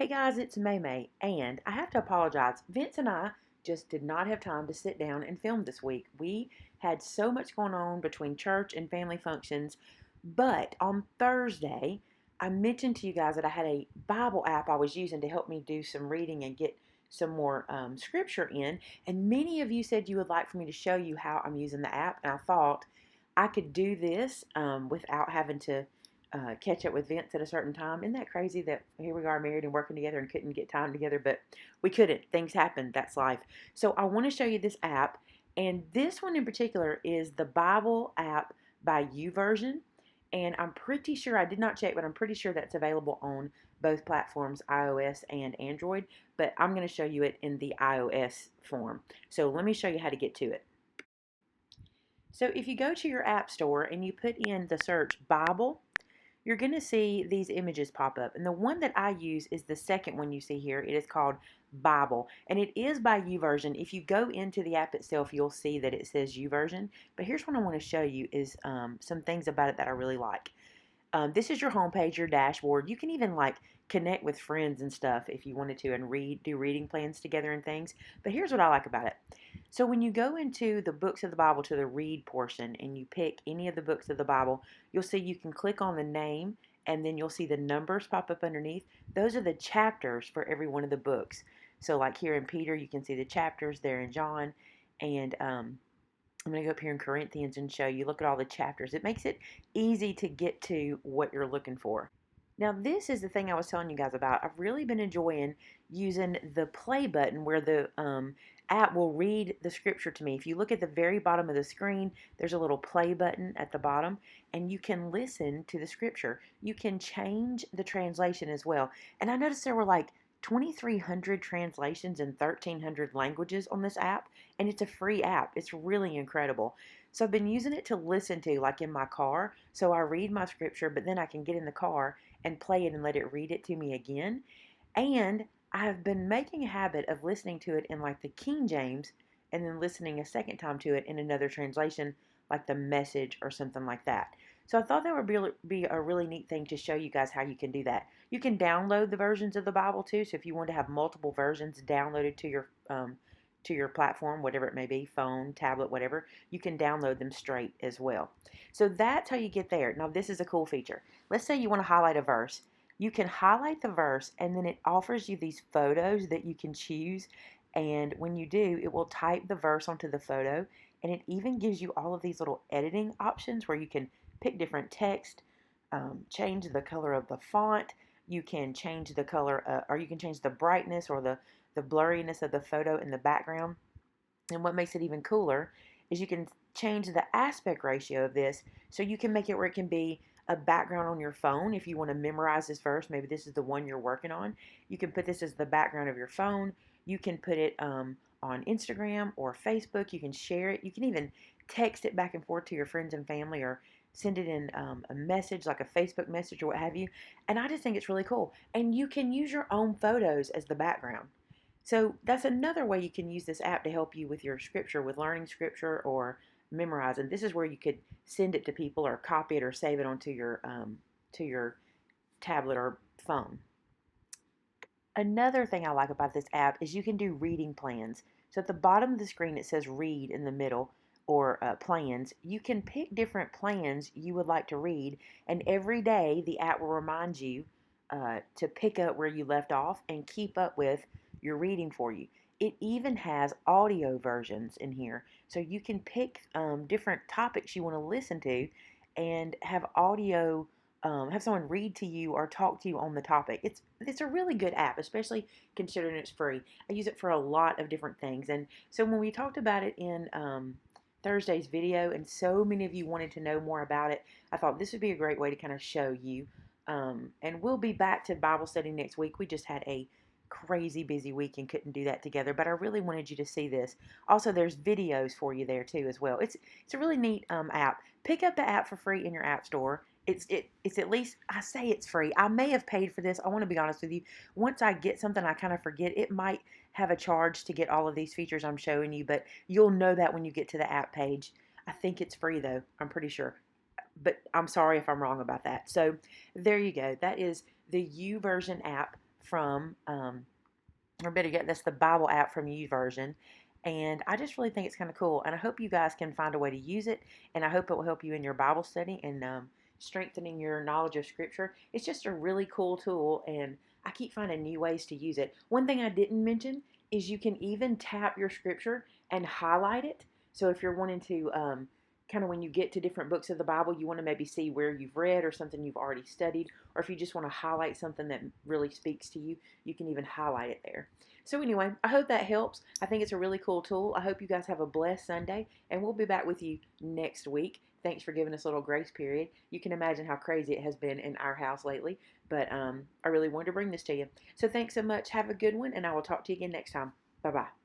Hey guys, it's Maymay, and I have to apologize. Vince and I just did not have time to sit down and film this week. We had so much going on between church and family functions, but on Thursday, I mentioned to you guys that I had a Bible app I was using to help me do some reading and get some more scripture in, and many of you said you would like for me to show you how I'm using the app, and I thought I could do this without having to catch up with Vince at a certain time. Isn't that crazy that here we are married and working together and couldn't get time together, but we couldn't. Things happen. That's life. So I want to show you this app, and this one in particular is the Bible app by YouVersion. And I'm pretty sure, I did not check, but I'm pretty sure that's available on both platforms, iOS and Android. But I'm going to show you it in the iOS form. So let me show you how to get to it. So if you go to your app store and you put in the search Bible, you're going to see these images pop up. And the one that I use is the second one you see here. It is called Bible. And it is by YouVersion. If you go into the app itself, you'll see that it says YouVersion. But here's what I want to show you is some things about it that I really like. This is your homepage, your dashboard. You can even like connect with friends and stuff if you wanted to and do reading plans together and things. But here's what I like about it. So when you go into the books of the Bible to the read portion and you pick any of the books of the Bible, you'll see you can click on the name and then you'll see the numbers pop up underneath. Those are the chapters for every one of the books. So like here in Peter, you can see the chapters there in John. And I'm going to go up here in Corinthians and show you. Look at all the chapters. It makes it easy to get to what you're looking for. Now, this is the thing I was telling you guys about. I've really been enjoying using the play button where the app will read the scripture to me. If you look at the very bottom of the screen, there's a little play button at the bottom, and you can listen to the scripture. You can change the translation as well. And I noticed there were like 2,300 translations in 1,300 languages on this app, and it's a free app. It's really incredible. So I've been using it to listen to, like in my car. So I read my scripture, but then I can get in the car and play it and let it read it to me again. And I've been making a habit of listening to it in like the King James and then listening a second time to it in another translation, like the Message or something like that. So I thought that would be a really neat thing to show you guys how you can do that. You can download the versions of the Bible too. So if you want to have multiple versions downloaded to your platform, whatever it may be, phone, tablet, whatever, you can download them straight as well. So that's how you get there. Now this is a cool feature. Let's say you want to highlight a verse. You can highlight the verse and then it offers you these photos that you can choose. And when you do, it will type the verse onto the photo, and it even gives you all of these little editing options where you can pick different text, change the color of the font. You can change the color, or you can change the brightness or the blurriness of the photo in the background. And what makes it even cooler is you can change the aspect ratio of this so you can make it where it can be a background on your phone. If you want to memorize this verse, maybe this is the one you're working on, you can put this as the background of your phone. You can put it on Instagram or Facebook. You can share it. You can even text it back and forth to your friends and family, or send it in a message like a Facebook message or what have you. And I just think it's really cool. And you can use your own photos as the background. So that's another way you can use this app to help you with your scripture, with learning scripture or memorizing. This is where you could send it to people or copy it or save it onto to your tablet or phone. Another thing I like about this app is you can do reading plans. So at the bottom of the screen it says read in the middle, or plans. You can pick different plans you would like to read, and every day the app will remind you to pick up where you left off and keep up with your reading for you. It even has audio versions in here, so you can pick different topics you want to listen to and have audio, have someone read to you or talk to you on the topic. It's a really good app, especially considering it's free. I use it for a lot of different things, and so when we talked about it in Thursday's video, and so many of you wanted to know more about it, I thought this would be a great way to kind of show you. And we'll be back to Bible study next week. We just had a crazy busy week and couldn't do that together, but I really wanted you to see this. Also, there's videos for you there too as well. It's a really neat app. Pick up the app for free in your app store. It's at least, I say it's free. I may have paid for this. I want to be honest with you. Once I get something, I kind of forget. It might have a charge to get all of these features I'm showing you, but you'll know that when you get to the app page. I think it's free though. I'm pretty sure. But I'm sorry if I'm wrong about that. So there you go. That is the YouVersion app from, or better yet, that's the Bible app from YouVersion. And I just really think it's kind of cool. And I hope you guys can find a way to use it. And I hope it will help you in your Bible study and strengthening your knowledge of Scripture. It's just a really cool tool. And I keep finding new ways to use it. One thing I didn't mention is you can even tap your Scripture and highlight it. So if you're wanting to kind of when you get to different books of the Bible, you want to maybe see where you've read or something you've already studied, or if you just want to highlight something that really speaks to you, you can even highlight it there. So anyway, I hope that helps. I think it's a really cool tool. I hope you guys have a blessed Sunday, and we'll be back with you next week. Thanks for giving us a little grace period. You can imagine how crazy it has been in our house lately, but I really wanted to bring this to you. So thanks so much. Have a good one, and I will talk to you again next time. Bye-bye.